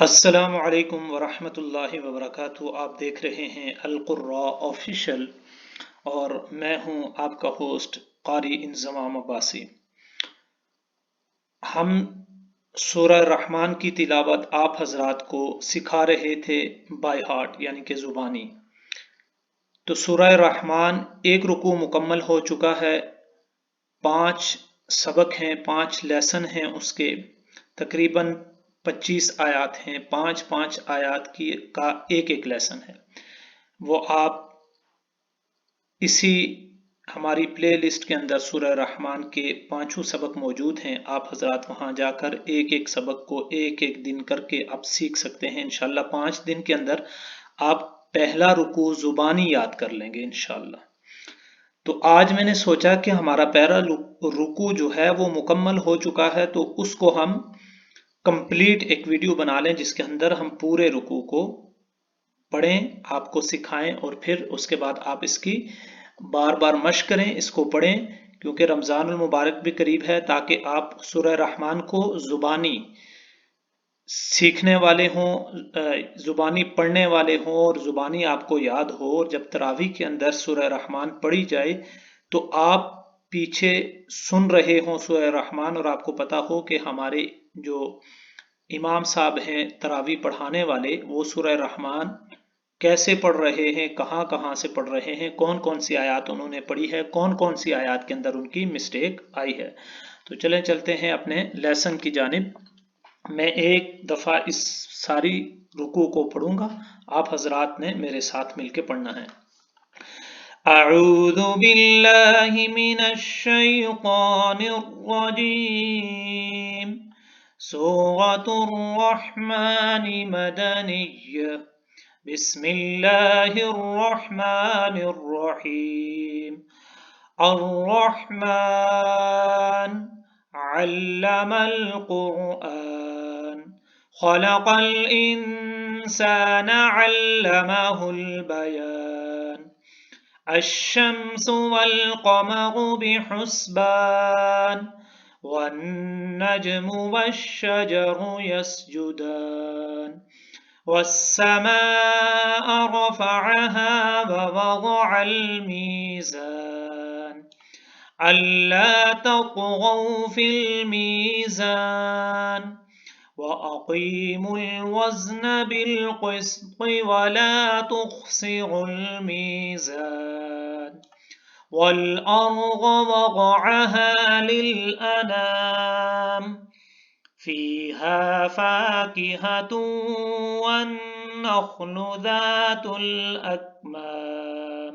السلام علیکم ورحمۃ اللہ وبرکاتہ۔ آپ دیکھ رہے ہیں القراء آفیشل اور میں ہوں آپ کا ہوسٹ قاری انضمام عباسی۔ ہم سورہ رحمان کی تلاوت آپ حضرات کو سکھا رہے تھے بائی ہارٹ یعنی کہ زبانی۔ تو سورہ رحمان ایک رکوع مکمل ہو چکا ہے، 5 سبق ہیں، 5 لیسن ہیں، اس کے تقریباً 25 آیات ہیں، 5 آیات کا ایک لیسن ہے۔ وہ آپ اسی ہماری پلے لسٹ کے اندر سورہ رحمان کے 5 سبق موجود ہیں۔ آپ حضرات وہاں جا کر ایک سبق کو ایک دن کر کے آپ سیکھ سکتے ہیں۔ انشاءاللہ 5 دن کے اندر آپ پہلا رکوع زبانی یاد کر لیں گے انشاءاللہ۔ تو آج میں نے سوچا کہ ہمارا پہلا رکوع جو ہے وہ مکمل ہو چکا ہے، تو اس کو ہم کمپلیٹ ایک ویڈیو بنا لیں جس کے اندر ہم پورے رکوع کو پڑھیں، آپ کو سکھائیں، اور پھر اس کے بعد آپ اس کی بار بار مشق کریں، اس کو پڑھیں، کیونکہ رمضان المبارک بھی قریب ہے، تاکہ آپ سورہ رحمان کو زبانی سیکھنے والے ہوں، زبانی پڑھنے والے ہوں، اور زبانی آپ کو یاد ہو۔ اور جب تراویح کے اندر سورہ رحمان پڑھی جائے تو آپ پیچھے سن رہے ہوں سورہ رحمان، اور آپ کو پتا ہو کہ ہمارے جو امام صاحب ہیں تراویح پڑھانے والے، وہ سورہ رحمان کیسے پڑھ رہے ہیں، کہاں کہاں سے پڑھ رہے ہیں، کون کون سی آیات انہوں نے پڑھی ہے، کون کون سی آیات کے اندر ان کی مسٹیک آئی ہے۔ تو چلیں چلتے ہیں اپنے لیسن کی جانب۔ میں ایک دفعہ اس ساری رکوع کو پڑھوں گا، آپ حضرات نے میرے ساتھ مل کے پڑھنا ہے۔ اعوذ باللہ من الشیطان الرجیم۔ سورۃ الرحمن مدنیہ۔ بسم اللہ الرحمن الرحیم۔ الرحمن علم القرآن خلق الإنسان علمه البيان الشمس والقمر بحسبان والنجم والشجر يسجدان والسماء رفعها ووضع الميزان ألا تطغوا في الميزان وأقيموا الوزن بالقسط ولا تخسروا الميزان والأرض وضعها للأنام فيها فاكهة والنخل ذات الأكمام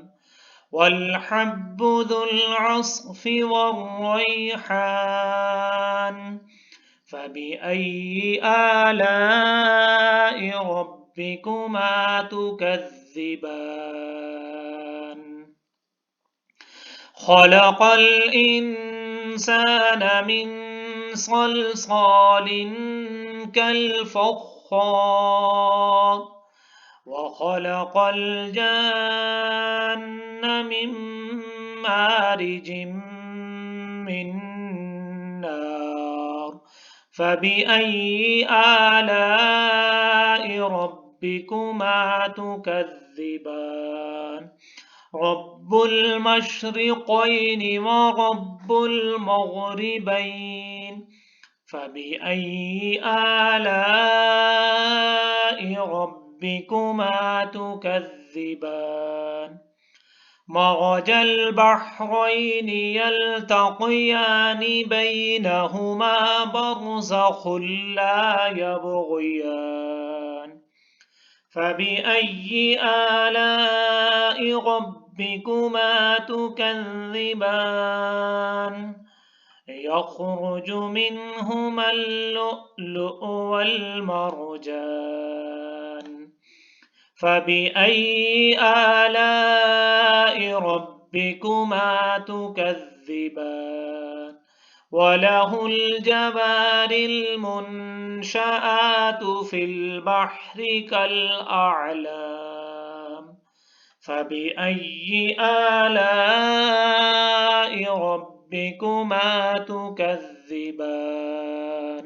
والحب ذو العصف والريحان فبأي آلاء ربكما تكذبان خلق الإنسان من صلصال كالفخار وخلق الجن من مارج من نار فبأي آلاء ربكما تكذبان رب المشرقين ورب المغربين فبأي آلاء ربكما تكذبان مرج البحرين يلتقيان بينهما برزخ لا يبغيان فبأي آلاء ربكما تكذبان يخرج منهما اللؤلؤ والمرجان فبأي آلاء ربكما تكذبان وله الجوار المنشآت في البحر كالأعلام فبأي آلاء ربكما تكذبان